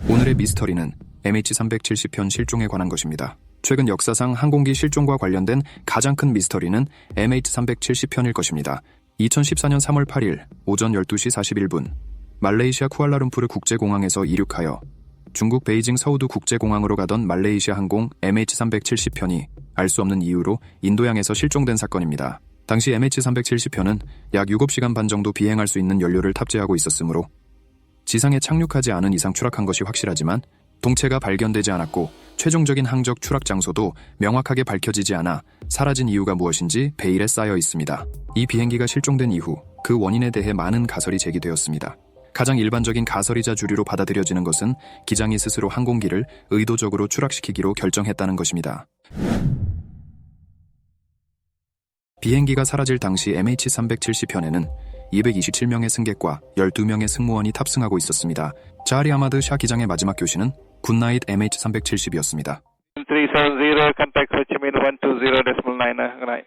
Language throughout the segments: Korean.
오늘의 미스터리는 MH370편 실종에 관한 것입니다. 최근 역사상 항공기 실종과 관련된 가장 큰 미스터리는 MH370편일 것입니다. 2014년 3월 8일 오전 12시 41분 말레이시아 쿠알라룸푸르 국제공항에서 이륙하여 중국 베이징 서우두 국제공항으로 가던 말레이시아 항공 MH370편이 알 수 없는 이유로 인도양에서 실종된 사건입니다. 당시 MH370편은 약 7시간 반 정도 비행할 수 있는 연료를 탑재하고 있었으므로 지상에 착륙하지 않은 이상 추락한 것이 확실하지만 동체가 발견되지 않았고 최종적인 항적 추락 장소도 명확하게 밝혀지지 않아 사라진 이유가 무엇인지 베일에 쌓여 있습니다. 이 비행기가 실종된 이후 그 원인에 대해 많은 가설이 제기되었습니다. 가장 일반적인 가설이자 주류로 받아들여지는 것은 기장이 스스로 항공기를 의도적으로 추락시키기로 결정했다는 것입니다. 비행기가 사라질 당시 MH370편에는 227명의 승객과 12명의 승무원이 탑승하고 있었습니다. 자하리 아마드 샤 기장의 마지막 교시는 굿나잇 MH370이었습니다. 370 contact Ho Chi Minh 120.9. Good night.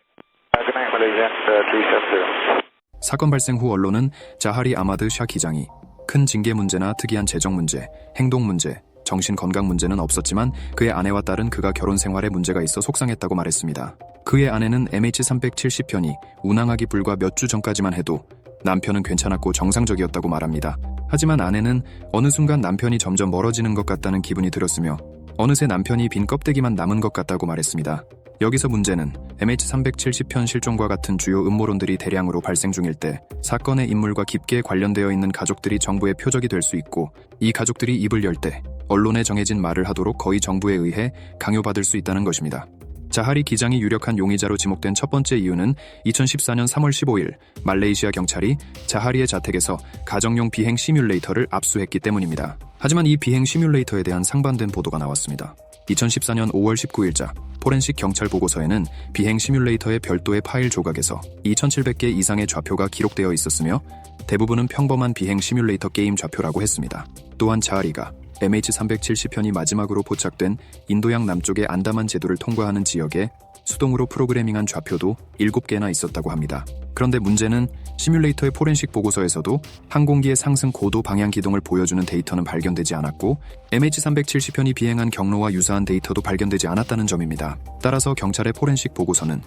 Good night, Malaysia 370. 사건 발생 후 언론은 자하리 아마드 샤 기장이 큰 징계 문제나 특이한 재정 문제, 행동 문제, 정신 건강 문제는 없었지만 그의 아내와 딸은 그가 결혼 생활에 문제가 있어 속상했다고 말했습니다. 그의 아내는 MH370편이 운항하기 불과 몇 주 전까지만 해도 남편은 괜찮았고 정상적이었다고 말합니다. 하지만 아내는 어느 순간 남편이 점점 멀어지는 것 같다는 기분이 들었으며 어느새 남편이 빈 껍데기만 남은 것 같다고 말했습니다. 여기서 문제는 MH370편 실종과 같은 주요 음모론들이 대량으로 발생 중일 때 사건의 인물과 깊게 관련되어 있는 가족들이 정부의 표적이 될 수 있고 이 가족들이 입을 열 때 언론에 정해진 말을 하도록 거의 정부에 의해 강요받을 수 있다는 것입니다. 자하리 기장이 유력한 용의자로 지목된 첫 번째 이유는 2014년 3월 15일 말레이시아 경찰이 자하리의 자택에서 가정용 비행 시뮬레이터를 압수했기 때문입니다. 하지만 이 비행 시뮬레이터에 대한 상반된 보도가 나왔습니다. 2014년 5월 19일자 포렌식 경찰 보고서에는 비행 시뮬레이터의 별도의 파일 조각에서 2700개 이상의 좌표가 기록되어 있었으며 대부분은 평범한 비행 시뮬레이터 게임 좌표라고 했습니다. 또한 자하리가 MH370편이 마지막으로 포착된 인도양 남쪽의 안다만 제도를 통과하는 지역에 수동으로 프로그래밍한 좌표도 7개나 있었다고 합니다. 그런데 문제는 시뮬레이터의 포렌식 보고서에서도 항공기의 상승 고도 방향 기동을 보여주는 데이터는 발견되지 않았고 MH370편이 비행한 경로와 유사한 데이터도 발견되지 않았다는 점입니다. 따라서 경찰의 포렌식 보고서는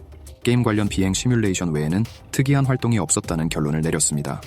게임 관련 비행 시뮬레이션 외에는 특이한 활동이 없었다는 결론을 내렸습니다.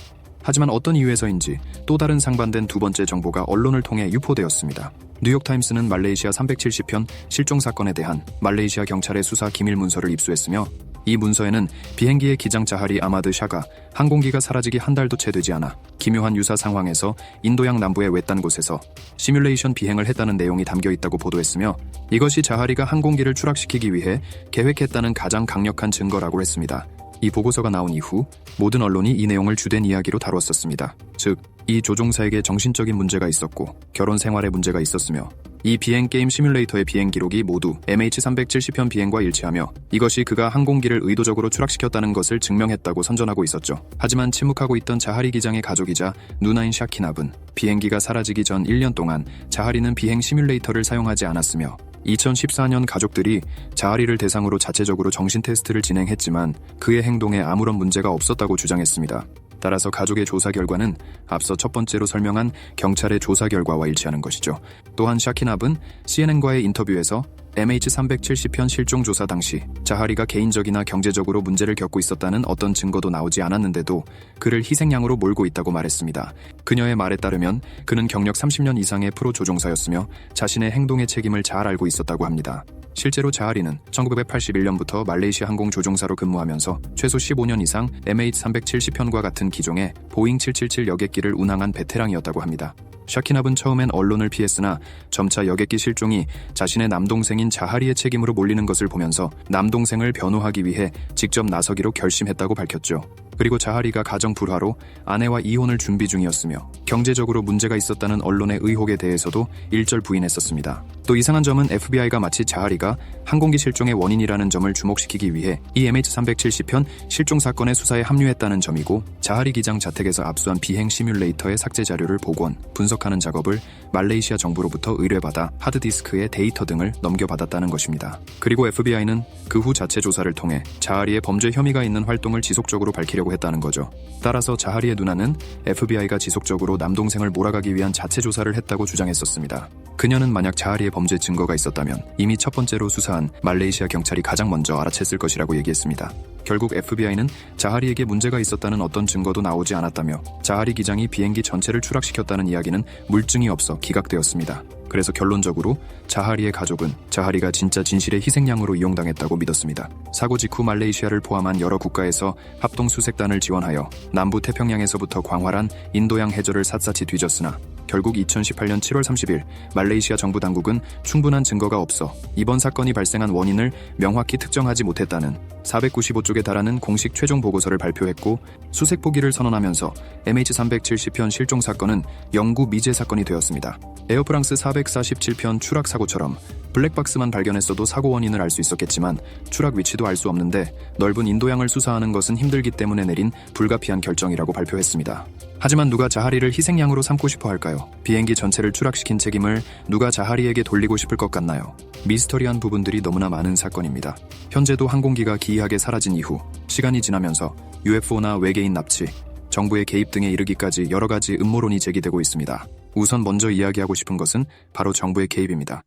하지만 어떤 이유에서인지 또 다른 상반된 두 번째 정보가 언론을 통해 유포되었습니다. 뉴욕타임스는 말레이시아 370편 실종 사건에 대한 말레이시아 경찰의 수사 기밀 문서를 입수했으며 이 문서에는 비행기의 기장 자하리 아마드 샤가 항공기가 사라지기 한 달도 채 되지 않아 기묘한 유사 상황에서 인도양 남부의 외딴 곳에서 시뮬레이션 비행을 했다는 내용이 담겨 있다고 보도했으며 이것이 자하리가 항공기를 추락시키기 위해 계획했다는 가장 강력한 증거라고 했습니다. 이 보고서가 나온 이후 모든 언론이 이 내용을 주된 이야기로 다뤘었습니다. 즉, 이 조종사에게 정신적인 문제가 있었고 결혼 생활에 문제가 있었으며 이 비행 게임 시뮬레이터의 비행 기록이 모두 MH370편 비행과 일치하며 이것이 그가 항공기를 의도적으로 추락시켰다는 것을 증명했다고 선전하고 있었죠. 하지만 침묵하고 있던 자하리 기장의 가족이자 누나인 샤키납은 비행기가 사라지기 전 1년 동안 자하리는 비행 시뮬레이터를 사용하지 않았으며 2014년 가족들이 자하리를 대상으로 자체적으로 정신 테스트를 진행했지만 그의 행동에 아무런 문제가 없었다고 주장했습니다. 따라서 가족의 조사 결과는 앞서 첫 번째로 설명한 경찰의 조사 결과와 일치하는 것이죠. 또한 샤키납은 CNN과의 인터뷰에서 MH370편 실종 조사 당시 자하리가 개인적이나 경제적으로 문제를 겪고 있었다는 어떤 증거도 나오지 않았는데도 그를 희생양으로 몰고 있다고 말했습니다. 그녀의 말에 따르면 그는 경력 30년 이상의 프로 조종사였으며 자신의 행동의 책임을 잘 알고 있었다고 합니다. 실제로 자하리는 1981년부터 말레이시아 항공 조종사로 근무하면서 최소 15년 이상 MH370편과 같은 기종의 보잉 777 여객기를 운항한 베테랑이었다고 합니다. 샤키납은 처음엔 언론을 피했으나 점차 여객기 실종이 자신의 남동생인 자하리의 책임으로 몰리는 것을 보면서 남동생을 변호하기 위해 직접 나서기로 결심했다고 밝혔죠. 그리고 자하리가 가정 불화로 아내와 이혼을 준비 중이었으며 경제적으로 문제가 있었다는 언론의 의혹에 대해서도 일절 부인했었습니다. 또 이상한 점은 FBI가 마치 자하리가 항공기 실종의 원인이라는 점을 주목시키기 위해 이 MH370편 실종 사건의 수사에 합류했다는 점이고 자하리 기장 자택에서 압수한 비행 시뮬레이터의 삭제 자료를 복원, 분석하는 작업을 말레이시아 정부로부터 의뢰받아 하드디스크의 데이터 등을 넘겨받았다는 것입니다. 그리고 FBI는 그 후 자체 조사를 통해 자하리의 범죄 혐의가 있는 활동을 지속적으로 밝히려고 했다고 했다는 거죠. 따라서 자하리의 누나는 FBI가 지속적으로 남동생을 몰아가기 위한 자체 조사를 했다고 주장했었습니다. 그녀는 만약 자하리의 범죄 증거가 있었다면 이미 첫 번째로 수사한 말레이시아 경찰이 가장 먼저 알아챘을 것이라고 얘기했습니다. 결국 FBI는 자하리에게 문제가 있었다는 어떤 증거도 나오지 않았다며 자하리 기장이 비행기 전체를 추락시켰다는 이야기는 물증이 없어 기각되었습니다. 그래서 결론적으로 자하리의 가족은 자하리가 진짜 진실의 희생양으로 이용당했다고 믿었습니다. 사고 직후 말레이시아를 포함한 여러 국가에서 합동수색단을 지원하여 남부 태평양에서부터 광활한 인도양 해저를 샅샅이 뒤졌으나 결국 2018년 7월 30일 말레이시아 정부 당국은 충분한 증거가 없어 이번 사건이 발생한 원인을 명확히 특정하지 못했다는 495쪽에 달하는 공식 최종 보고서를 발표했고 수색 포기를 선언하면서 MH370편 실종 사건은 영구 미제 사건이 되었습니다. 에어프랑스 447편 추락 사고처럼 블랙박스만 발견했어도 사고 원인을 알 수 있었겠지만 추락 위치도 알 수 없는데 넓은 인도양을 수사하는 것은 힘들기 때문에 내린 불가피한 결정이라고 발표했습니다. 하지만 누가 자하리를 희생양으로 삼고 싶어 할까요? 비행기 전체를 추락시킨 책임을 누가 자하리에게 돌리고 싶을 것 같나요? 미스터리한 부분들이 너무나 많은 사건입니다. 현재도 항공기가 기이하게 사라진 이후 시간이 지나면서 UFO나 외계인 납치, 정부의 개입 등에 이르기까지 여러 가지 음모론이 제기되고 있습니다. 우선 먼저 이야기하고 싶은 것은 바로 정부의 개입입니다.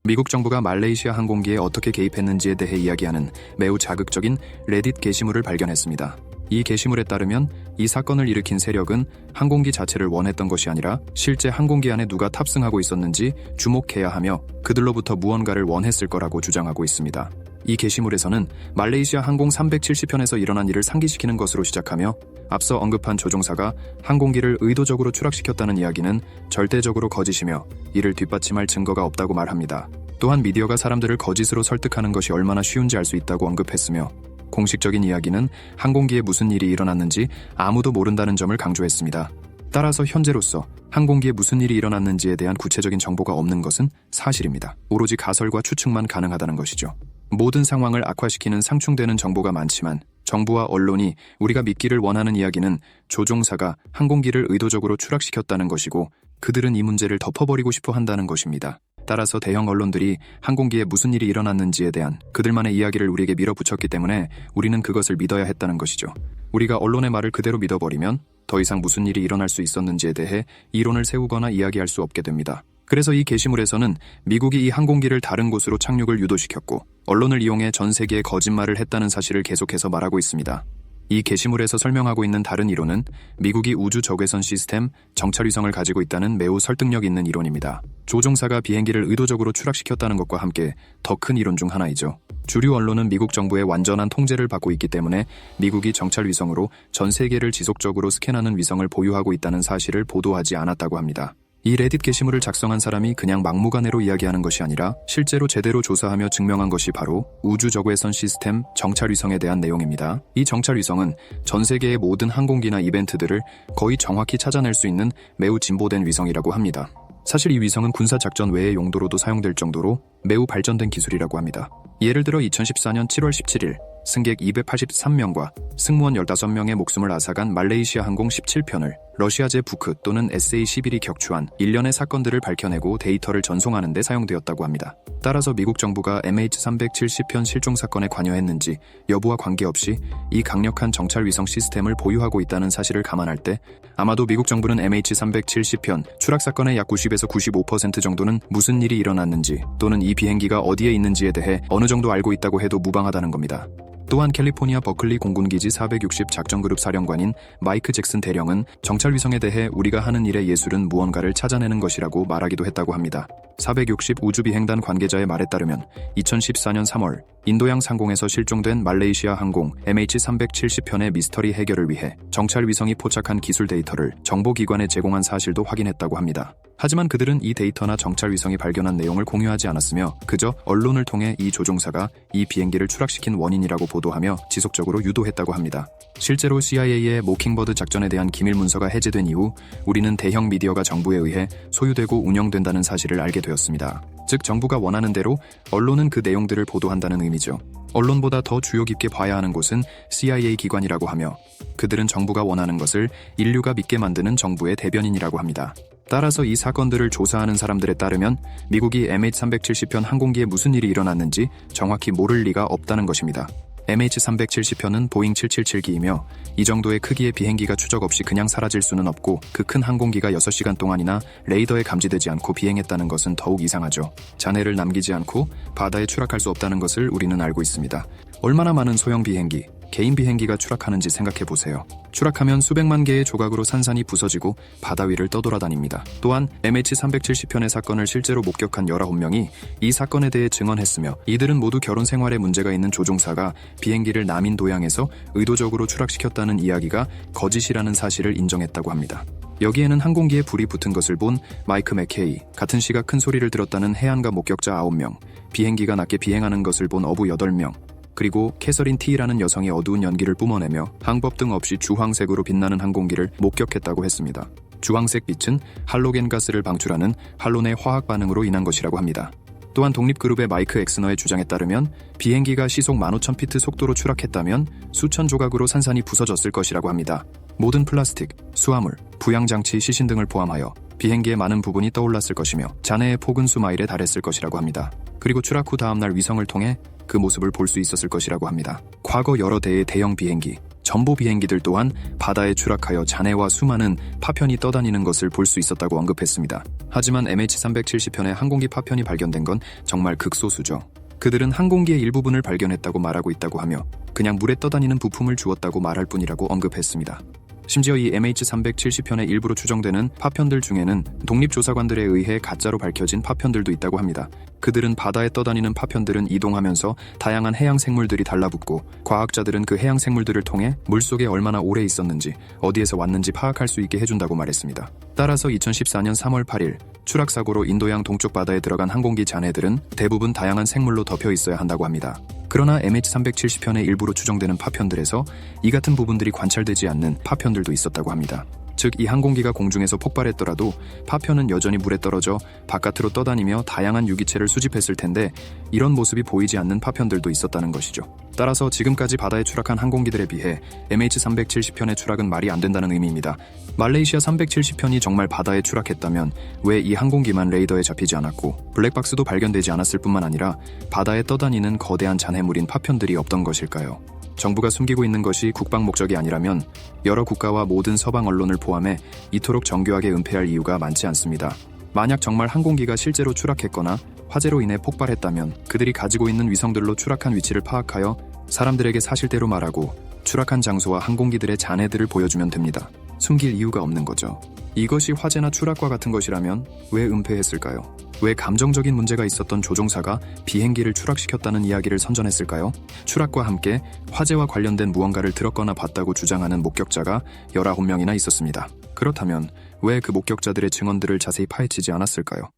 미국 정부가 말레이시아 항공기에 어떻게 개입했는지에 대해 이야기하는 매우 자극적인 레딧 게시물을 발견했습니다. 이 게시물에 따르면 이 사건을 일으킨 세력은 항공기 자체를 원했던 것이 아니라 실제 항공기 안에 누가 탑승하고 있었는지 주목해야 하며 그들로부터 무언가를 원했을 거라고 주장하고 있습니다. 이 게시물에서는 말레이시아 항공 370편에서 일어난 일을 상기시키는 것으로 시작하며 앞서 언급한 조종사가 항공기를 의도적으로 추락시켰다는 이야기는 절대적으로 거짓이며 이를 뒷받침할 증거가 없다고 말합니다. 또한 미디어가 사람들을 거짓으로 설득하는 것이 얼마나 쉬운지 알 수 있다고 언급했으며 공식적인 이야기는 항공기에 무슨 일이 일어났는지 아무도 모른다는 점을 강조했습니다. 따라서 현재로서 항공기에 무슨 일이 일어났는지에 대한 구체적인 정보가 없는 것은 사실입니다. 오로지 가설과 추측만 가능하다는 것이죠. 모든 상황을 악화시키는 상충되는 정보가 많지만 정부와 언론이 우리가 믿기를 원하는 이야기는 조종사가 항공기를 의도적으로 추락시켰다는 것이고 그들은 이 문제를 덮어버리고 싶어 한다는 것입니다. 따라서 대형 언론들이 항공기에 무슨 일이 일어났는지에 대한 그들만의 이야기를 우리에게 밀어붙였기 때문에 우리는 그것을 믿어야 했다는 것이죠. 우리가 언론의 말을 그대로 믿어버리면 더 이상 무슨 일이 일어날 수 있었는지에 대해 이론을 세우거나 이야기할 수 없게 됩니다. 그래서 이 게시물에서는 미국이 이 항공기를 다른 곳으로 착륙을 유도시켰고 언론을 이용해 전 세계에 거짓말을 했다는 사실을 계속해서 말하고 있습니다. 이 게시물에서 설명하고 있는 다른 이론은 미국이 우주 적외선 시스템 정찰위성을 가지고 있다는 매우 설득력 있는 이론입니다. 조종사가 비행기를 의도적으로 추락시켰다는 것과 함께 더 큰 이론 중 하나이죠. 주류 언론은 미국 정부의 완전한 통제를 받고 있기 때문에 미국이 정찰위성으로 전 세계를 지속적으로 스캔하는 위성을 보유하고 있다는 사실을 보도하지 않았다고 합니다. 이 레딧 게시물을 작성한 사람이 그냥 막무가내로 이야기하는 것이 아니라 실제로 제대로 조사하며 증명한 것이 바로 우주 적외선 시스템 정찰위성에 대한 내용입니다. 이 정찰위성은 전 세계의 모든 항공기나 이벤트들을 거의 정확히 찾아낼 수 있는 매우 진보된 위성이라고 합니다. 사실 이 위성은 군사작전 외의 용도로도 사용될 정도로 매우 발전된 기술이라고 합니다. 예를 들어 2014년 7월 17일 승객 283명과 승무원 15명의 목숨을 앗아간 말레이시아 항공 17편을 러시아제 부크 또는 SA-11이 격추한 일련의 사건들을 밝혀내고 데이터를 전송하는 데 사용되었다고 합니다. 따라서 미국 정부가 MH370편 실종 사건에 관여했는지 여부와 관계없이 이 강력한 정찰위성 시스템을 보유하고 있다는 사실을 감안할 때 아마도 미국 정부는 MH370편 추락 사건의 약 90에서 95% 정도는 무슨 일이 일어났는지 또는 이 비행기가 어디에 있는지에 대해 어느 정도 알고 있다고 해도 무방하다는 겁니다. 또한 캘리포니아 버클리 공군기지 460 작전그룹 사령관인 마이크 잭슨 대령은 정찰위성에 대해 우리가 하는 일의 예술은 무언가를 찾아내는 것이라고 말하기도 했다고 합니다. 460 우주비행단 관계자의 말에 따르면 2014년 3월 인도양 상공에서 실종된 말레이시아 항공 MH370편의 미스터리 해결을 위해 정찰위성이 포착한 기술 데이터를 정보기관에 제공한 사실도 확인했다고 합니다. 하지만 그들은 이 데이터나 정찰위성이 발견한 내용을 공유하지 않았으며 그저 언론을 통해 이 조종사가 이 비행기를 추락시킨 원인이라고 보도하며 지속적으로 유도했다고 합니다. 실제로 CIA의 모킹버드 작전에 대한 기밀 문서가 해제된 이후 우리는 대형 미디어가 정부에 의해 소유되고 운영된다는 사실을 알게 되었습니다. 즉 정부가 원하는 대로 언론은 그 내용들을 보도한다는 의미죠. 언론보다 더 주요 깊게 봐야 하는 곳은 CIA 기관이라고 하며 그들은 정부가 원하는 것을 인류가 믿게 만드는 정부의 대변인이라고 합니다. 따라서 이 사건들을 조사하는 사람들에 따르면 미국이 MH370편 항공기에 무슨 일이 일어났는지 정확히 모를 리가 없다는 것입니다. MH370편은 보잉 777기이며 이 정도의 크기의 비행기가 추적 없이 그냥 사라질 수는 없고 그 큰 항공기가 6시간 동안이나 레이더에 감지되지 않고 비행했다는 것은 더욱 이상하죠. 잔해를 남기지 않고 바다에 추락할 수 없다는 것을 우리는 알고 있습니다. 얼마나 많은 소형 비행기, 개인 비행기가 추락하는지 생각해보세요. 추락하면 수백만 개의 조각으로 산산이 부서지고 바다 위를 떠돌아다닙니다. 또한 MH370편의 사건을 실제로 목격한 19명이 이 사건에 대해 증언했으며 이들은 모두 결혼 생활에 문제가 있는 조종사가 비행기를 남인 도양에서 의도적으로 추락시켰다는 이야기가 거짓이라는 사실을 인정했다고 합니다. 여기에는 항공기에 불이 붙은 것을 본 마이크 맥케이, 같은 시각 큰 소리를 들었다는 해안가 목격자 9명, 비행기가 낮게 비행하는 것을 본 어부 8명, 그리고 캐서린 T라는 여성이 어두운 연기를 뿜어내며 항법등 없이 주황색으로 빛나는 항공기를 목격했다고 했습니다. 주황색 빛은 할로겐 가스를 방출하는 할론의 화학 반응으로 인한 것이라고 합니다. 또한 독립그룹의 마이크 엑스너의 주장에 따르면 비행기가 시속 15,000피트 속도로 추락했다면 수천 조각으로 산산이 부서졌을 것이라고 합니다. 모든 플라스틱, 수화물, 부양장치, 시신 등을 포함하여 비행기의 많은 부분이 떠올랐을 것이며 잔해의 폭은 수마일에 달했을 것이라고 합니다. 그리고 추락 후 다음날 위성을 통해 그 모습을 볼 수 있었을 것이라고 합니다. 과거 여러 대의 대형 비행기, 전보 비행기들 또한 바다에 추락하여 잔해와 수많은 파편이 떠다니는 것을 볼 수 있었다고 언급했습니다. 하지만 MH370편의 항공기 파편이 발견된 건 정말 극소수죠. 그들은 항공기의 일부분을 발견했다고 말하고 있다고 하며 그냥 물에 떠다니는 부품을 주었다고 말할 뿐이라고 언급했습니다. 심지어 이 MH370편의 일부로 추정되는 파편들 중에는 독립조사관들에 의해 가짜로 밝혀진 파편들도 있다고 합니다. 그들은 바다에 떠다니는 파편들은 이동하면서 다양한 해양 생물들이 달라붙고 과학자들은 그 해양 생물들을 통해 물속에 얼마나 오래 있었는지 어디에서 왔는지 파악할 수 있게 해준다고 말했습니다. 따라서 2014년 3월 8일 추락사고로 인도양 동쪽 바다에 들어간 항공기 잔해들은 대부분 다양한 생물로 덮여 있어야 한다고 합니다. 그러나 MH370편의 일부로 추정되는 파편들에서 이 같은 부분들이 관찰되지 않는 파편들도 있었다고 합니다. 즉, 이 항공기가 공중에서 폭발했더라도 파편은 여전히 물에 떨어져 바깥으로 떠다니며 다양한 유기체를 수집했을 텐데 이런 모습이 보이지 않는 파편들도 있었다는 것이죠. 따라서 지금까지 바다에 추락한 항공기들에 비해 MH370편의 추락은 말이 안 된다는 의미입니다. 말레이시아 370편이 정말 바다에 추락했다면 왜 이 항공기만 레이더에 잡히지 않았고 블랙박스도 발견되지 않았을 뿐만 아니라 바다에 떠다니는 거대한 잔해물인 파편들이 없던 것일까요? 정부가 숨기고 있는 것이 국방 목적이 아니라면 여러 국가와 모든 서방 언론을 포함해 이토록 정교하게 은폐할 이유가 많지 않습니다. 만약 정말 항공기가 실제로 추락했거나 화재로 인해 폭발했다면 그들이 가지고 있는 위성들로 추락한 위치를 파악하여 사람들에게 사실대로 말하고 추락한 장소와 항공기들의 잔해들을 보여주면 됩니다. 숨길 이유가 없는 거죠. 이것이 화재나 추락과 같은 것이라면 왜 은폐했을까요? 왜 감정적인 문제가 있었던 조종사가 비행기를 추락시켰다는 이야기를 선전했을까요? 추락과 함께 화재와 관련된 무언가를 들었거나 봤다고 주장하는 목격자가 19명이나 있었습니다. 그렇다면 왜 그 목격자들의 증언들을 자세히 파헤치지 않았을까요?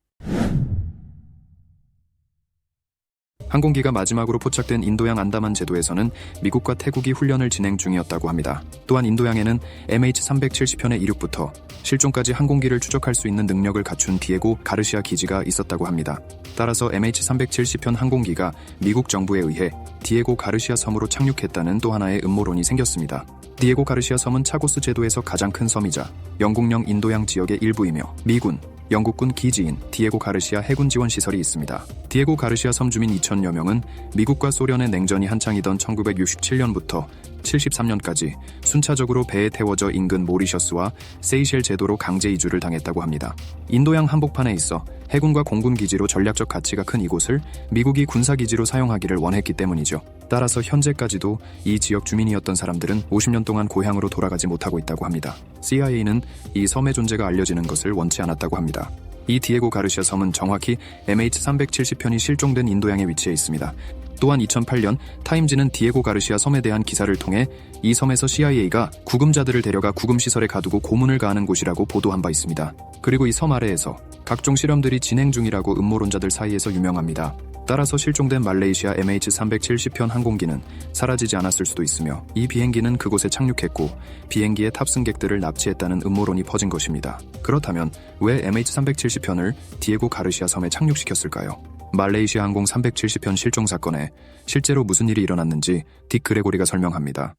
항공기가 마지막으로 포착된 인도양 안다만 제도에서는 미국과 태국이 훈련을 진행 중이었다고 합니다. 또한 인도양에는 MH370편의 이륙부터 실종까지 항공기를 추적할 수 있는 능력을 갖춘 디에고 가르시아 기지가 있었다고 합니다. 따라서 MH370편 항공기가 미국 정부에 의해 디에고 가르시아 섬으로 착륙했다는 또 하나의 음모론이 생겼습니다. 디에고 가르시아 섬은 차고스 제도에서 가장 큰 섬이자 영국령 인도양 지역의 일부이며 미군, 영국군 기지인 디에고 가르시아 해군 지원 시설이 있습니다. 디에고 가르시아 섬 주민 2,000여 명은 미국과 소련의 냉전이 한창이던 1967년부터 73년까지 순차적으로 배에 태워져 인근 모리셔스와 세이셸 제도로 강제 이주를 당했다고 합니다. 인도양 한복판에 있어 해군과 공군 기지로 전략적 가치가 큰 이곳을 미국이 군사기지로 사용하기를 원했기 때문이죠. 따라서 현재까지도 이 지역 주민이었던 사람들은 50년 동안 고향으로 돌아가지 못하고 있다고 합니다. CIA는 이 섬의 존재가 알려지는 것을 원치 않았다고 합니다. 이 디에고 가르시아 섬은 정확히 MH370편이 실종된 인도양에 위치해 있습니다. 또한 2008년 타임지는 디에고 가르시아 섬에 대한 기사를 통해 이 섬에서 CIA가 구금자들을 데려가 구금시설에 가두고 고문을 가하는 곳이라고 보도한 바 있습니다. 그리고 이 섬 아래에서 각종 실험들이 진행 중이라고 음모론자들 사이에서 유명합니다. 따라서 실종된 말레이시아 MH370편 항공기는 사라지지 않았을 수도 있으며 이 비행기는 그곳에 착륙했고 비행기의 탑승객들을 납치했다는 음모론이 퍼진 것입니다. 그렇다면 왜 MH370편을 디에고 가르시아 섬에 착륙시켰을까요? 말레이시아 항공 370편 실종 사건에 실제로 무슨 일이 일어났는지 딕 그레고리가 설명합니다.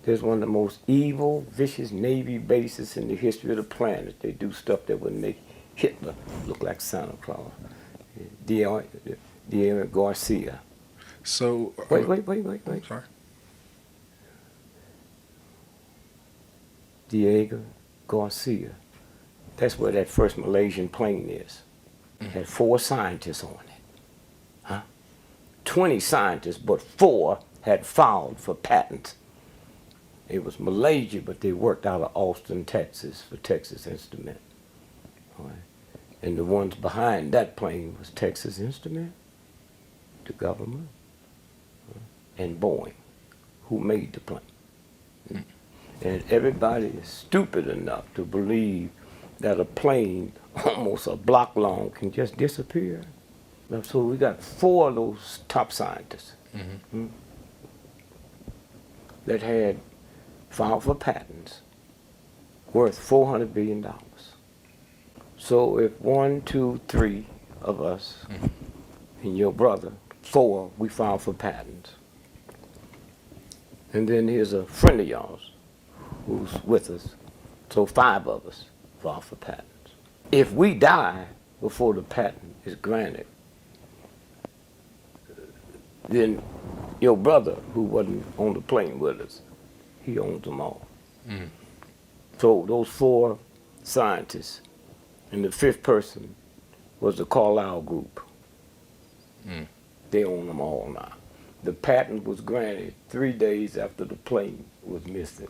There's one of the most evil, vicious Navy bases in the history of the planet. They do stuff that would make Hitler look like Santa Claus. Diego Garcia. So Wait. sorry. Diego Garcia. That's where that first Malaysian plane is. Had 4 scientists on it. Huh? 20 scientists, but 4 had filed for patents. It was Malaysia, but they worked out of Austin, Texas for Texas Instrument. All right. And the ones behind that plane was Texas Instrument, the government, and Boeing, who made the plane. And everybody is stupid enough to believe that a plane almost a block long can just disappear. So we got 4 of those top scientists that had filed for patents worth $400 billion. So if 1, 2, 3 of us and your brother, 4, we filed for patents. And then here's a friend of yours who's with us. So 5 of us filed for patents. If we die before the patent is granted, then your brother, who wasn't on the plane with us, he owns them all. So those 4 scientists, and the 5th person was the Carlyle Group. They own them all now. The patent was granted 3 days after the plane was missing.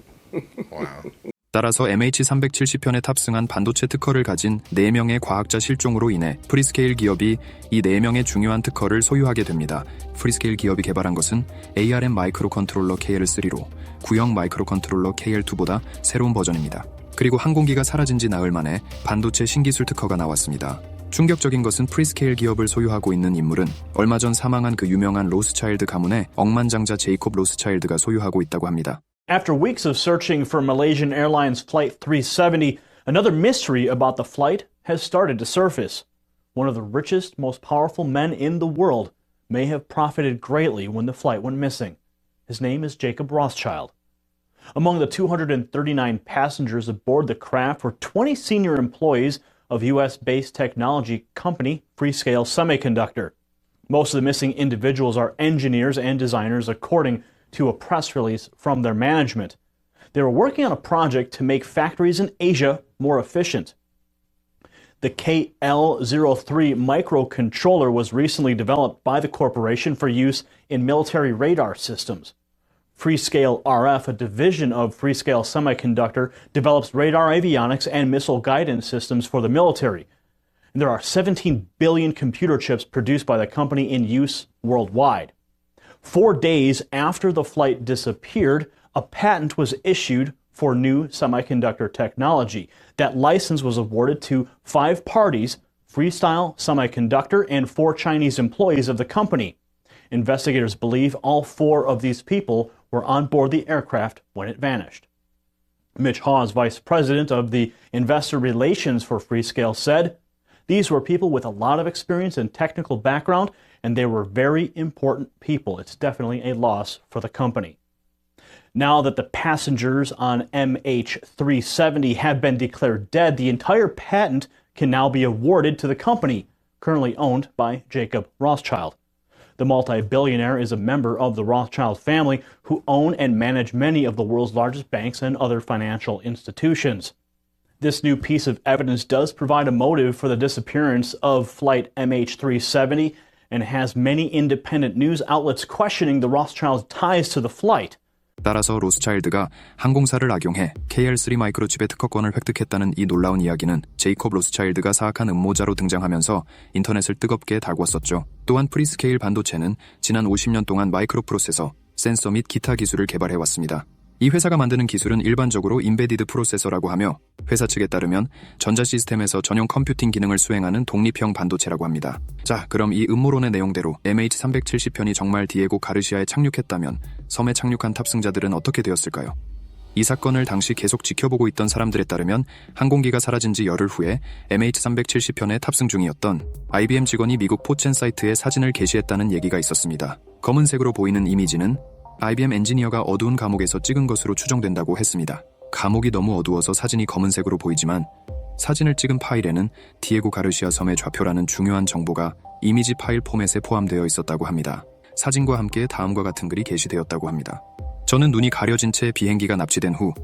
Wow. 따라서 MH370편에 탑승한 반도체 특허를 가진 4명의 과학자 실종으로 인해 프리스케일 기업이 이 4명의 중요한 특허를 소유하게 됩니다. 프리스케일 기업이 개발한 것은 ARM 마이크로 컨트롤러 KL3로 구형 마이크로 컨트롤러 KL2보다 새로운 버전입니다. 그리고 항공기가 사라진 지 나흘 만에 반도체 신기술 특허가 나왔습니다. 충격적인 것은 프리스케일 기업을 소유하고 있는 인물은 얼마 전 사망한 그 유명한 로스차일드 가문의 억만장자 제이콥 로스차일드가 소유하고 있다고 합니다. After weeks of searching for Malaysian Airlines Flight 370, another mystery about the flight has started to surface. One of the richest, most powerful men in the world may have profited greatly when the flight went missing. His name is Jacob Rothschild. Among the 239 passengers aboard the craft were 20 senior employees of U.S.-based technology company Freescale Semiconductor. Most of the missing individuals are engineers and designers, according to a press release from their management. They were working on a project to make factories in Asia more efficient. The KL03 microcontroller was recently developed by the corporation for use in military radar systems. Freescale RF, a division of Freescale Semiconductor, develops radar avionics and missile guidance systems for the military. And there are 17 billion computer chips produced by the company in use worldwide. 4 days after the flight disappeared, a patent was issued for new semiconductor technology. That license was awarded to 5 parties, Freescale Semiconductor and 4 Chinese employees of the company. Investigators believe all 4 of these people were on board the aircraft when it vanished. Mitch Hawes, vice president of the investor relations for Freescale, said, "These were people with a lot of experience and technical background, and they were very important people. It's definitely a loss for the company." Now that the passengers on MH370 have been declared dead, the entire patent can now be awarded to the company, currently owned by Jacob Rothschild. The multi-billionaire is a member of the Rothschild family, who own and manage many of the world's largest banks and other financial institutions. This new piece of evidence does provide a motive for the disappearance of flight MH370 and has many independent news outlets questioning the Rothschild's ties to the flight. 따라서 로스차일드가 항공사를 악용해 KL3 마이크로칩의 특허권을 획득했다는 이 놀라운 이야기는 제이콥 로스차일드가 사악한 음모자로 등장하면서 인터넷을 뜨겁게 달궜었죠. 또한 프리스케일 반도체는 지난 50년 동안 마이크로 프로세서, 센서 및 기타 기술을 개발해왔습니다. 이 회사가 만드는 기술은 일반적으로 인베디드 프로세서라고 하며 회사 측에 따르면 전자 시스템에서 전용 컴퓨팅 기능을 수행하는 독립형 반도체라고 합니다. 자, 그럼 이 음모론의 내용대로 MH370편이 정말 디에고 가르시아에 착륙했다면 섬에 착륙한 탑승자들은 어떻게 되었을까요? 이 사건을 당시 계속 지켜보고 있던 사람들에 따르면 항공기가 사라진 지 열흘 후에 MH370편에 탑승 중이었던 IBM 직원이 미국 포첸 사이트에 사진을 게시했다는 얘기가 있었습니다. 검은색으로 보이는 이미지는 IBM 엔지니어가 어두운 감옥에서 찍은 것으로 추정된다고 했습니다. 감옥이 너무 어두워서 사진이 검은색으로 보이지만 사진을 찍은 파일에는 디에고 가르시아 섬의 좌표라는 중요한 정보가 이미지 파일 포맷에 포함되어 있었다고 합니다. 사진과 함께 다음과 같은 글이 게시되었다고 합니다. 저는 눈이 가려진 채 비행기가 납치된 후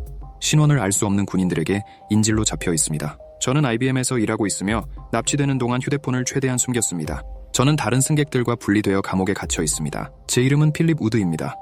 신원을 알 수 없는 군인들에게 인질로 잡혀 있습니다. 저는 IBM에서 일하고 있으며 납치되는 동안 휴대폰을 최대한 숨겼습니다. 저는 다른 승객들과 분리되어 감옥에 갇혀 있습니다. 제 이름은 필립 우드입니다.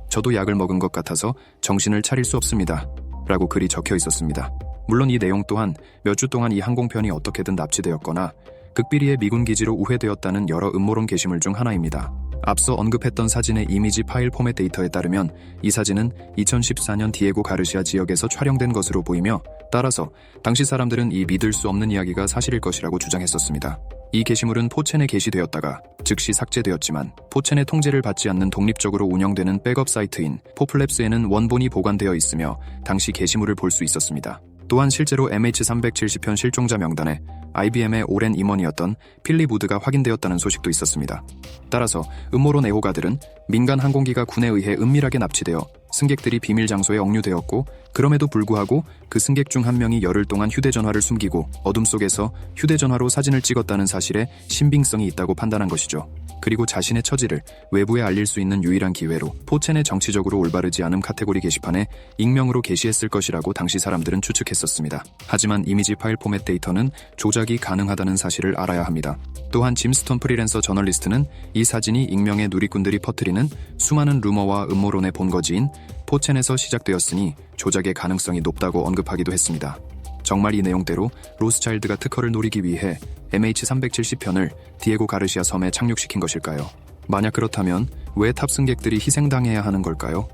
저도 약을 먹은 것 같아서 정신을 차릴 수 없습니다. 라고 글이 적혀 있었습니다. 물론 이 내용 또한 몇 주 동안 이 항공편이 어떻게든 납치되었거나 극비리의 미군 기지로 우회되었다는 여러 음모론 게시물 중 하나입니다. 앞서 언급했던 사진의 이미지 파일 포맷 데이터에 따르면 이 사진은 2014년 디에고 가르시아 지역에서 촬영된 것으로 보이며 따라서 당시 사람들은 이 믿을 수 없는 이야기가 사실일 것이라고 주장했었습니다. 이 게시물은 포첸에 게시되었다가 즉시 삭제되었지만 포첸의 통제를 받지 않는 독립적으로 운영되는 백업 사이트인 포플랩스에는 원본이 보관되어 있으며 당시 게시물을 볼 수 있었습니다. 또한 실제로 MH370편 실종자 명단에 IBM의 오랜 임원이었던 필립 우드가 확인되었다는 소식도 있었습니다. 따라서 음모론 애호가들은 민간 항공기가 군에 의해 은밀하게 납치되어 승객들이 비밀 장소에 억류되었고 그럼에도 불구하고 그 승객 중 한 명이 열흘 동안 휴대전화를 숨기고 어둠 속에서 휴대전화로 사진을 찍었다는 사실에 신빙성이 있다고 판단한 것이죠. 그리고 자신의 처지를 외부에 알릴 수 있는 유일한 기회로 포첸의 정치적으로 올바르지 않음 카테고리 게시판에 익명으로 게시했을 것이라고 당시 사람들은 추측했었습니다. 하지만 이미지 파일 포맷 데이터는 조작이 가능하다는 사실을 알아야 합니다. 또한 짐스톤 프리랜서 저널리스트는 이 사진이 익명의 누리꾼들이 퍼뜨리는 수많은 루머와 음모론의 본거지인 포첸에서 시작되었으니 조작의 가능성이 높다고 언급하기도 했습니다. 정말 이 내용대로 로스차일드가 특허를 노리기 위해 MH370편을 디에고 가르시아 섬에 착륙시킨 것일까요? 만약 그렇다면 왜 탑승객들이 희생당해야 하는 걸까요?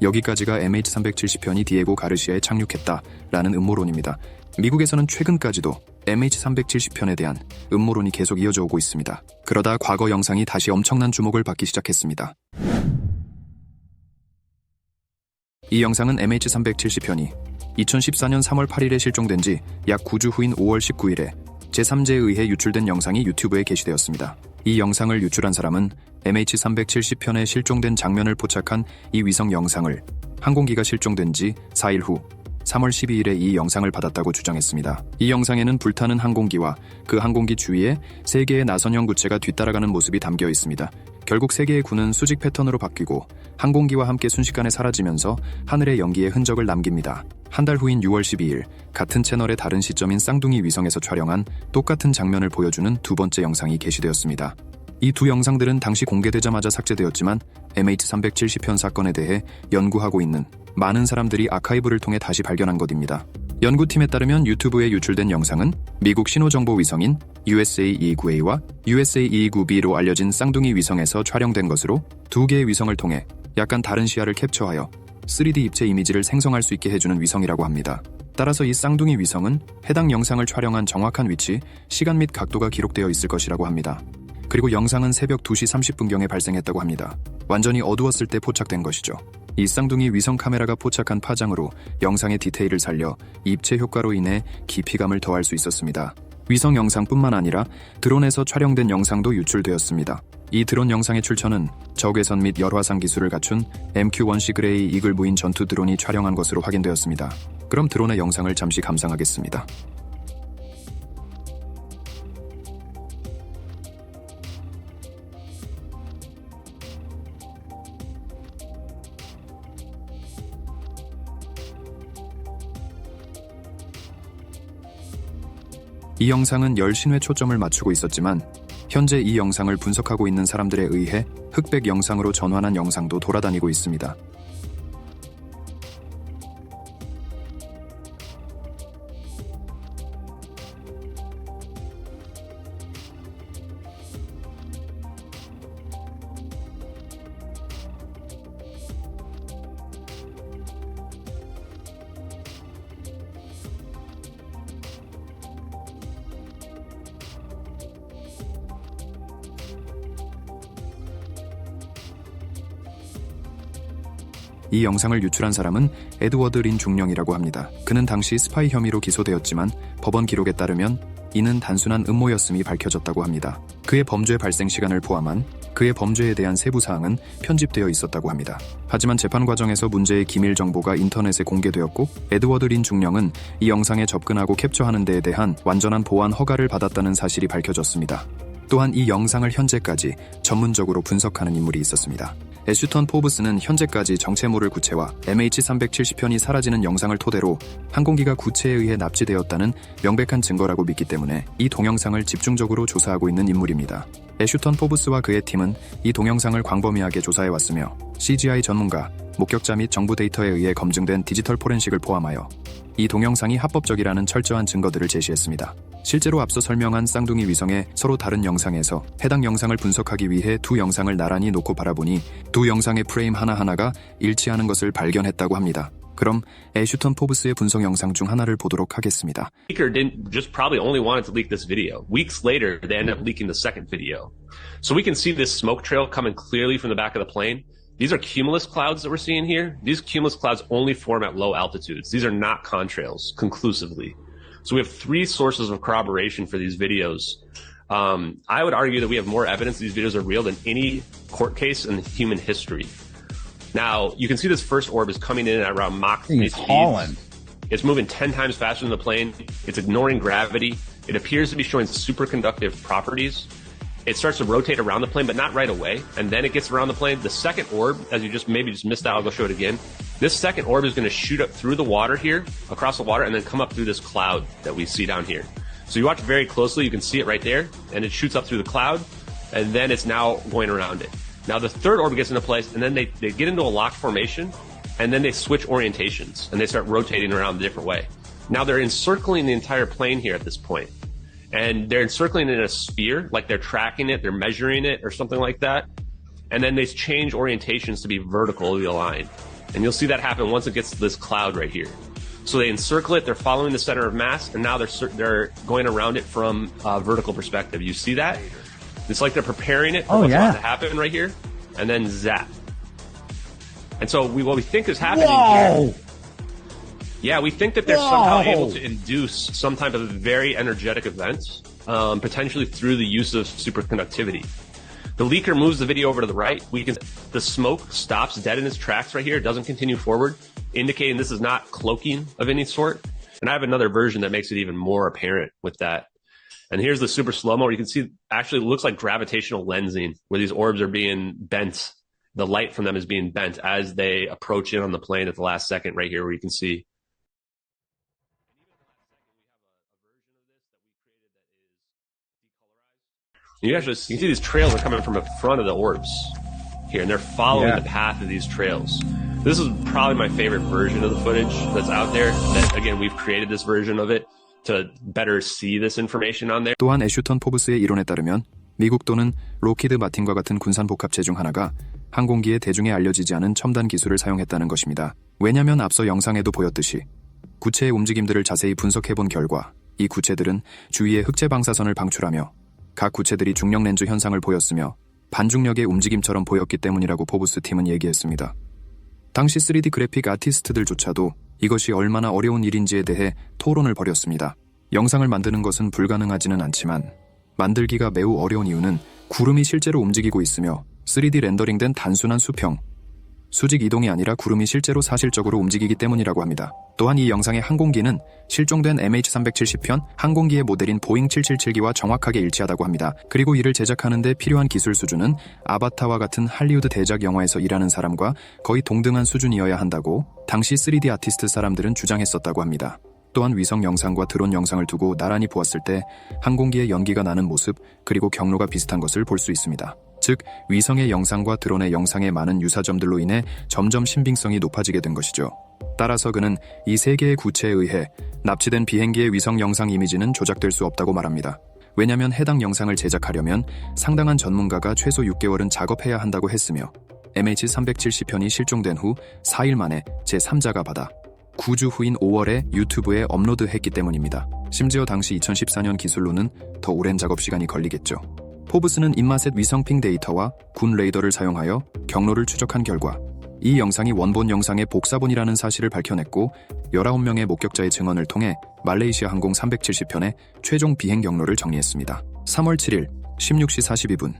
여기까지가 MH370편이 디에고 가르시아에 착륙했다라는 음모론입니다. 미국에서는 최근까지도 MH370편에 대한 음모론이 계속 이어져 오고 있습니다. 그러다 과거 영상이 다시 엄청난 주목을 받기 시작했습니다. 이 영상은 MH370편이 2014년 3월 8일에 실종된 지 약 9주 후인 5월 19일에 제3자에 의해 유출된 영상이 유튜브에 게시되었습니다. 이 영상을 유출한 사람은 MH370편에 실종된 장면을 포착한 이 위성 영상을 항공기가 실종된 지 4일 후 3월 12일에 이 영상을 받았다고 주장했습니다. 이 영상에는 불타는 항공기와 그 항공기 주위에 3개의 나선형 구체가 뒤따라가는 모습이 담겨 있습니다. 결국 3개의 구는 수직 패턴으로 바뀌고 항공기와 함께 순식간에 사라지면서 하늘의 연기의 흔적을 남깁니다. 한 달 후인 6월 12일 같은 채널의 다른 시점인 쌍둥이 위성에서 촬영한 똑같은 장면을 보여주는 두 번째 영상이 게시되었습니다. 이 두 영상들은 당시 공개되자마자 삭제되었지만 MH370편 사건에 대해 연구하고 있는 많은 사람들이 아카이브를 통해 다시 발견한 것입니다. 연구팀에 따르면 유튜브에 유출된 영상은 미국 신호정보 위성인 USA-229A와 USA-229B로 알려진 쌍둥이 위성에서 촬영된 것으로 두 개의 위성을 통해 약간 다른 시야를 캡처하여 3D 입체 이미지를 생성할 수 있게 해주는 위성이라고 합니다. 따라서 이 쌍둥이 위성은 해당 영상을 촬영한 정확한 위치, 시간 및 각도가 기록되어 있을 것이라고 합니다. 그리고 영상은 새벽 2시 30분경에 발생했다고 합니다. 완전히 어두웠을 때 포착된 것이죠. 이 쌍둥이 위성 카메라가 포착한 파장으로 영상의 디테일을 살려 입체 효과로 인해 깊이감을 더할 수 있었습니다. 위성 영상뿐만 아니라 드론에서 촬영된 영상도 유출되었습니다. 이 드론 영상의 출처는 적외선 및 열화상 기술을 갖춘 MQ-1 시그레이 이글 무인 전투 드론이 촬영한 것으로 확인되었습니다. 그럼 드론의 영상을 잠시 감상하겠습니다. 이 영상은 열신회 초점을 맞추고 있었지만 현재 이 영상을 분석하고 있는 사람들에 의해 흑백 영상으로 전환한 영상도 돌아다니고 있습니다. 이 영상을 유출한 사람은 에드워드 린 중령이라고 합니다. 그는 당시 스파이 혐의로 기소되었지만 법원 기록에 따르면 이는 단순한 음모였음이 밝혀졌다고 합니다. 그의 범죄 발생 시간을 포함한 그의 범죄에 대한 세부 사항은 편집되어 있었다고 합니다. 하지만 재판 과정에서 문제의 기밀 정보가 인터넷에 공개되었고 에드워드 린 중령은 이 영상에 접근하고 캡처하는 데에 대한 완전한 보안 허가를 받았다는 사실이 밝혀졌습니다. 또한 이 영상을 현재까지 전문적으로 분석하는 인물이 있었습니다. 애슈턴 포브스는 현재까지 정체모를 구체와 MH370편이 사라지는 영상을 토대로 항공기가 구체에 의해 납치되었다는 명백한 증거라고 믿기 때문에 이 동영상을 집중적으로 조사하고 있는 인물입니다. 애슈턴 포브스와 그의 팀은 이 동영상을 광범위하게 조사해왔으며 CGI 전문가, 목격자 및 정부 데이터에 의해 검증된 디지털 포렌식을 포함하여 이 동영상이 합법적이라는 철저한 증거들을 제시했습니다. 실제로 앞서 설명한 쌍둥이 위성의 서로 다른 영상에서 해당 영상을 분석하기 위해 두 영상을 나란히 놓고 바라보니 두 영상의 프레임 하나하나가 일치하는 것을 발견했다고 합니다. 그럼 애슈턴 포브스의 분석 영상 중 하나를 보도록 하겠습니다. Leaker didn't just probably only wanted to leak this video. Weeks later, they end up leaking the second video. So we can see this smoke trail coming clearly from the back of the plane. These are cumulus clouds that we're seeing here. These cumulus clouds only form at low altitudes. These are not contrails conclusively. So we have three sources of corroboration for these videos. I would argue that we have more evidence that these videos are real than any court case in human history. Now, you can see this first orb is coming in at around Mach 3 speeds. It's moving 10 times faster than the plane. It's ignoring gravity. It appears to be showing superconductive properties. It starts to rotate around the plane, but not right away. And then it gets around the plane. The second orb, as you just maybe just missed out, I'll go show it again. This second orb is going to shoot up through the water here, across the water, and then come up through this cloud that we see down here. So you watch very closely, you can see it right there, and it shoots up through the cloud, and then it's now going around it. Now the third orb gets into place, and then they get into a locked formation, and then they switch orientations, and they start rotating around a different way. Now they're encircling the entire plane here at this point. And they're encircling it in a sphere, like they're tracking it, they're measuring it, or something like that. And then they change orientations to be vertically aligned. And you'll see that happen once it gets to this cloud right here. So they encircle it, they're following the center of mass, and now they're going around it from a vertical perspective. You see that? It's like they're preparing it for what's about to happen right here, and then zap. And so what we think is happening here. Yeah, we think that they're somehow able to induce some type of very energetic event, potentially through the use of superconductivity. The leaker moves the video over to the right. The smoke stops dead in its tracks right here. It doesn't continue forward, indicating this is not cloaking of any sort. And I have another version that makes it even more apparent with that. And here's the super slow-mo where you can see actually it looks like gravitational lensing, where these orbs are being bent. The light from them is being bent as they approach in on the plane at the last second right here, where you can see. You can see these trails are coming from the front of the orbs here, and they're following the path of these trails. This is probably my favorite version of the footage that's out there. That again, we've created this version of it to better see this information on there. 또한 애슈턴 포브스의 이론에 따르면 미국 또는 로키드 마틴과 같은 군산 복합체 중 하나가 항공기에 대중에 알려지지 않은 첨단 기술을 사용했다는 것입니다. 왜냐면 앞서 영상에도 보였듯이 구체의 움직임들을 자세히 분석해본 결과 이 구체들은 주위에 흑제 방사선을 방출하며 각 구체들이 중력 렌즈 현상을 보였으며 반중력의 움직임처럼 보였기 때문이라고 포브스 팀은 얘기했습니다. 당시 3D 그래픽 아티스트들조차도 이것이 얼마나 어려운 일인지에 대해 토론을 벌였습니다. 영상을 만드는 것은 불가능하지는 않지만 만들기가 매우 어려운 이유는 구름이 실제로 움직이고 있으며 3D 렌더링된 단순한 수평, 수직 이동이 아니라 구름이 실제로 사실적으로 움직이기 때문이라고 합니다. 또한 이 영상의 항공기는 실종된 MH370편 항공기의 모델인 보잉 777기와 정확하게 일치하다고 합니다. 그리고 이를 제작하는 데 필요한 기술 수준은 아바타와 같은 할리우드 대작 영화에서 일하는 사람과 거의 동등한 수준이어야 한다고 당시 3D 아티스트 사람들은 주장했었다고 합니다. 또한 위성 영상과 드론 영상을 두고 나란히 보았을 때 항공기의 연기가 나는 모습 그리고 경로가 비슷한 것을 볼 수 있습니다. 즉 위성의 영상과 드론의 영상의 많은 유사점들로 인해 점점 신빙성이 높아지게 된 것이죠. 따라서 그는 이 세 개의 구체에 의해 납치된 비행기의 위성 영상 이미지는 조작될 수 없다고 말합니다. 왜냐하면 해당 영상을 제작하려면 상당한 전문가가 최소 6개월은 작업해야 한다고 했으며 MH370편이 실종된 후 4일 만에 제3자가 받아 9주 후인 5월에 유튜브에 업로드했기 때문입니다. 심지어 당시 2014년 기술로는 더 오랜 작업 시간이 걸리겠죠. 포브스는 인마셋 위성핑 데이터와 군 레이더를 사용하여 경로를 추적한 결과 이 영상이 원본 영상의 복사본이라는 사실을 밝혀냈고 19명의 목격자의 증언을 통해 말레이시아 항공 370편의 최종 비행 경로를 정리했습니다. 3월 7일 16시 42분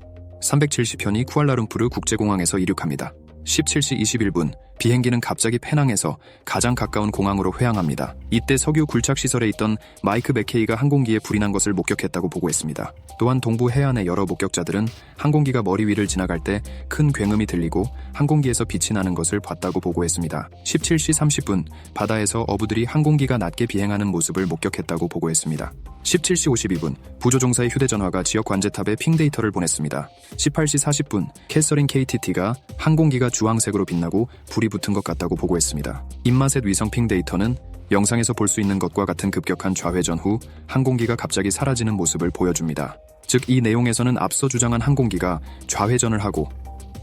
370편이 쿠알라룸푸르 국제공항에서 이륙합니다. 17시 21분 비행기는 갑자기 페낭에서 가장 가까운 공항으로 회항합니다. 이때 석유 굴착 시설에 있던 마이크 맥케이가 항공기에 불이 난 것을 목격했다고 보고했습니다. 또한 동부 해안의 여러 목격자들은 항공기가 머리 위를 지나갈 때 큰 굉음이 들리고 항공기에서 빛이 나는 것을 봤다고 보고했습니다. 17시 30분 바다에서 어부들이 항공기가 낮게 비행하는 모습을 목격했다고 보고했습니다. 17시 52분 부조종사의 휴대전화가 지역 관제탑에 핑 데이터를 보냈습니다. 18시 40분 캐서린 KTT가 항공기가 주황색으로 빛나고 불이 붙은 것 같다고 보고했습니다. 인마셋 위성 핑 데이터는 영상에서 볼 수 있는 것과 같은 급격한 좌회전 후 항공기가 갑자기 사라지는 모습을 보여줍니다. 즉 이 내용에서는 앞서 주장한 항공기가 좌회전을 하고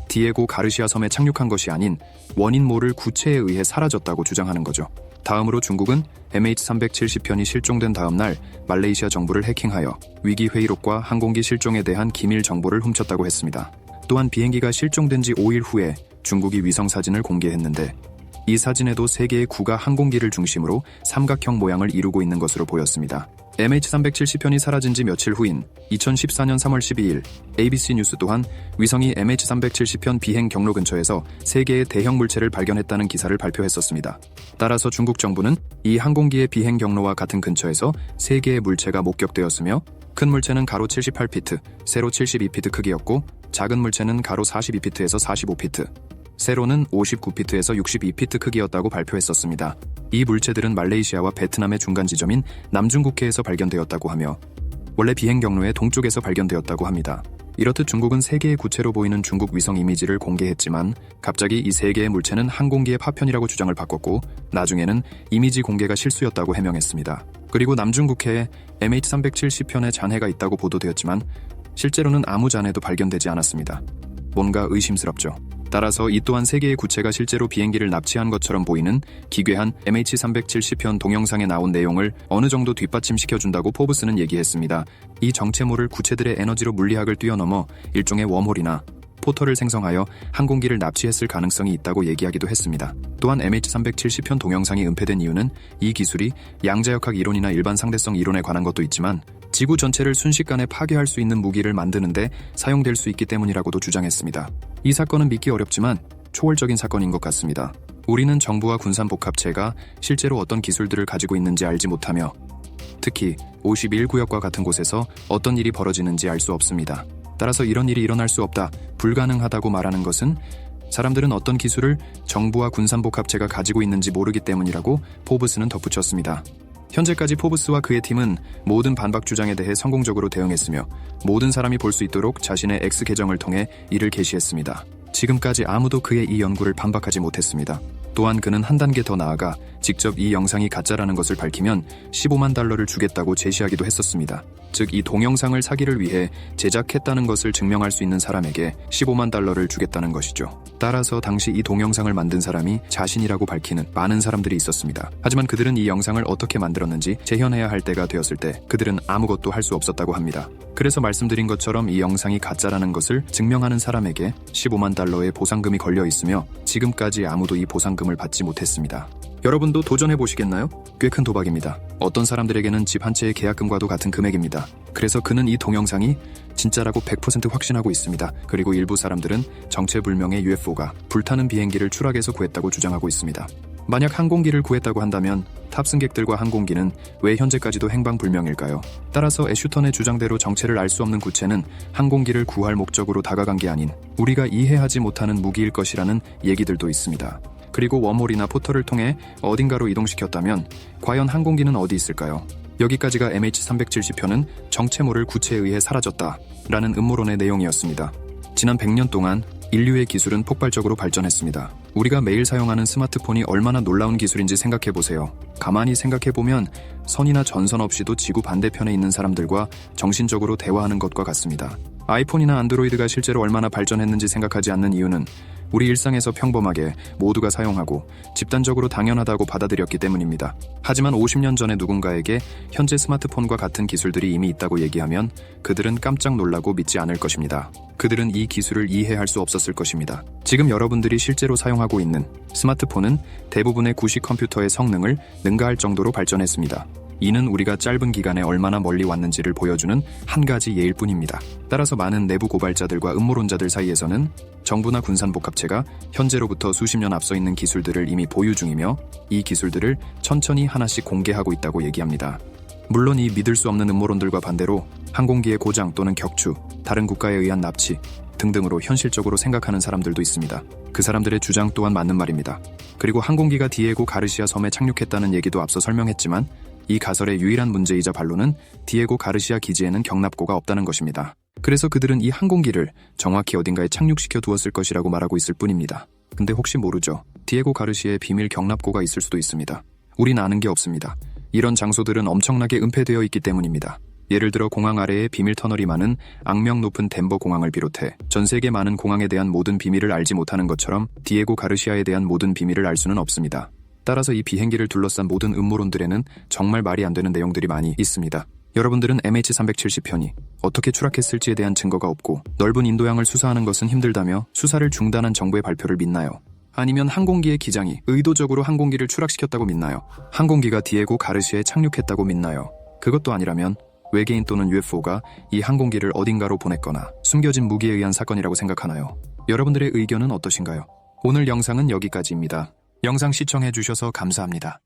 디에고 가르시아 섬에 착륙한 것이 아닌 원인 모를 구체에 의해 사라졌다고 주장하는 거죠. 다음으로 중국은 MH370편이 실종된 다음 날 말레이시아 정부를 해킹하여 위기 회의록과 항공기 실종에 대한 기밀 정보를 훔쳤다고 했습니다. 또한 비행기가 실종된 지 5일 후에 중국이 위성 사진을 공개했는데 이 사진에도 세 개의 구가 항공기를 중심으로 삼각형 모양을 이루고 있는 것으로 보였습니다. MH370편이 사라진 지 며칠 후인 2014년 3월 12일 ABC 뉴스 또한 위성이 MH370편 비행 경로 근처에서 3개의 대형 물체를 발견했다는 기사를 발표했었습니다. 따라서 중국 정부는 이 항공기의 비행 경로와 같은 근처에서 3개의 물체가 목격되었으며 큰 물체는 가로 78피트, 세로 72피트 크기였고 작은 물체는 가로 42피트에서 45피트, 세로는 59피트에서 62피트 크기였다고 발표했었습니다. 이 물체들은 말레이시아와 베트남의 중간 지점인 남중국해에서 발견되었다고 하며 원래 비행 경로의 동쪽에서 발견되었다고 합니다. 이렇듯 중국은 3개의 구체로 보이는 중국 위성 이미지를 공개했지만 갑자기 이 3개의 물체는 항공기의 파편이라고 주장을 바꿨고 나중에는 이미지 공개가 실수였다고 해명했습니다. 그리고 남중국해에 MH370편의 잔해가 있다고 보도되었지만 실제로는 아무 잔해도 발견되지 않았습니다. 뭔가 의심스럽죠. 따라서 이 또한 3개의 구체가 실제로 비행기를 납치한 것처럼 보이는 기괴한 MH370편 동영상에 나온 내용을 어느 정도 뒷받침시켜준다고 포브스는 얘기했습니다. 이 정체모를 구체들의 에너지로 물리학을 뛰어넘어 일종의 웜홀이나 포털을 생성하여 항공기를 납치했을 가능성이 있다고 얘기하기도 했습니다. 또한 MH370편 동영상이 은폐된 이유는 이 기술이 양자역학 이론이나 일반 상대성 이론에 관한 것도 있지만 지구 전체를 순식간에 파괴할 수 있는 무기를 만드는데 사용될 수 있기 때문이라고도 주장했습니다. 이 사건은 믿기 어렵지만 초월적인 사건인 것 같습니다. 우리는 정부와 군산복합체가 실제로 어떤 기술들을 가지고 있는지 알지 못하며 특히 51구역과 같은 곳에서 어떤 일이 벌어지는지 알 수 없습니다. 따라서 이런 일이 일어날 수 없다, 불가능하다고 말하는 것은 사람들은 어떤 기술을 정부와 군산복합체가 가지고 있는지 모르기 때문이라고 포브스는 덧붙였습니다. 현재까지 포브스와 그의 팀은 모든 반박 주장에 대해 성공적으로 대응했으며 모든 사람이 볼 수 있도록 자신의 X 계정을 통해 이를 게시했습니다. 지금까지 아무도 그의 이 연구를 반박하지 못했습니다. 또한 그는 한 단계 더 나아가 직접 이 영상이 가짜라는 것을 밝히면 15만 달러를 주겠다고 제시하기도 했었습니다. 즉 이 동영상을 사기를 위해 제작했다는 것을 증명할 수 있는 사람에게 15만 달러를 주겠다는 것이죠. 따라서 당시 이 동영상을 만든 사람이 자신이라고 밝히는 많은 사람들이 있었습니다. 하지만 그들은 이 영상을 어떻게 만들었는지 재현해야 할 때가 되었을 때 그들은 아무것도 할 수 없었다고 합니다. 그래서 말씀드린 것처럼 이 영상이 가짜라는 것을 증명하는 사람에게 15만 달러의 보상금이 걸려 있으며 지금까지 아무도 이 보상금을 받지 못했습니다. 여러분도 도전해보시겠나요? 꽤 큰 도박입니다. 어떤 사람들에게는 집 한 채의 계약금과도 같은 금액입니다. 그래서 그는 이 동영상이 진짜라고 100% 확신하고 있습니다. 그리고 일부 사람들은 정체불명의 UFO가 불타는 비행기를 추락해서 구했다고 주장하고 있습니다. 만약 항공기를 구했다고 한다면 탑승객들과 항공기는 왜 현재까지도 행방불명일까요? 따라서 애슈턴의 주장대로 정체를 알 수 없는 구체는 항공기를 구할 목적으로 다가간 게 아닌 우리가 이해하지 못하는 무기일 것이라는 얘기들도 있습니다. 그리고 웜홀이나 포털을 통해 어딘가로 이동시켰다면 과연 항공기는 어디 있을까요? 여기까지가 MH370편은 정체모를 구체에 의해 사라졌다라는 음모론의 내용이었습니다. 지난 100년 동안 인류의 기술은 폭발적으로 발전했습니다. 우리가 매일 사용하는 스마트폰이 얼마나 놀라운 기술인지 생각해보세요. 가만히 생각해보면 선이나 전선 없이도 지구 반대편에 있는 사람들과 정신적으로 대화하는 것과 같습니다. 아이폰이나 안드로이드가 실제로 얼마나 발전했는지 생각하지 않는 이유는 우리 일상에서 평범하게 모두가 사용하고 집단적으로 당연하다고 받아들였기 때문입니다. 하지만 50년 전에 누군가에게 현재 스마트폰과 같은 기술들이 이미 있다고 얘기하면 그들은 깜짝 놀라고 믿지 않을 것입니다. 그들은 이 기술을 이해할 수 없었을 것입니다. 지금 여러분들이 실제로 사용하고 있는 스마트폰은 대부분의 구식 컴퓨터의 성능을 능가할 정도로 발전했습니다. 이는 우리가 짧은 기간에 얼마나 멀리 왔는지를 보여주는 한 가지 예일 뿐입니다. 따라서 많은 내부 고발자들과 음모론자들 사이에서는 정부나 군산복합체가 현재로부터 수십 년 앞서 있는 기술들을 이미 보유 중이며 이 기술들을 천천히 하나씩 공개하고 있다고 얘기합니다. 물론 이 믿을 수 없는 음모론들과 반대로 항공기의 고장 또는 격추, 다른 국가에 의한 납치 등등으로 현실적으로 생각하는 사람들도 있습니다. 그 사람들의 주장 또한 맞는 말입니다. 그리고 항공기가 디에고 가르시아 섬에 착륙했다는 얘기도 앞서 설명했지만 이 가설의 유일한 문제이자 반론은 디에고 가르시아 기지에는 경납고가 없다는 것입니다. 그래서 그들은 이 항공기를 정확히 어딘가에 착륙시켜 두었을 것이라고 말하고 있을 뿐입니다. 근데 혹시 모르죠. 디에고 가르시아에 비밀 경납고가 있을 수도 있습니다. 우린 아는 게 없습니다. 이런 장소들은 엄청나게 은폐되어 있기 때문입니다. 예를 들어 공항 아래에 비밀 터널이 많은 악명 높은 덴버 공항을 비롯해 전 세계 많은 공항에 대한 모든 비밀을 알지 못하는 것처럼 디에고 가르시아에 대한 모든 비밀을 알 수는 없습니다. 따라서 이 비행기를 둘러싼 모든 음모론들에는 정말 말이 안 되는 내용들이 많이 있습니다. 여러분들은 MH370편이 어떻게 추락했을지에 대한 증거가 없고 넓은 인도양을 수사하는 것은 힘들다며 수사를 중단한 정부의 발표를 믿나요? 아니면 항공기의 기장이 의도적으로 항공기를 추락시켰다고 믿나요? 항공기가 디에고 가르시아에 착륙했다고 믿나요? 그것도 아니라면 외계인 또는 UFO가 이 항공기를 어딘가로 보냈거나 숨겨진 무기에 의한 사건이라고 생각하나요? 여러분들의 의견은 어떠신가요? 오늘 영상은 여기까지입니다. 영상 시청해주셔서 감사합니다.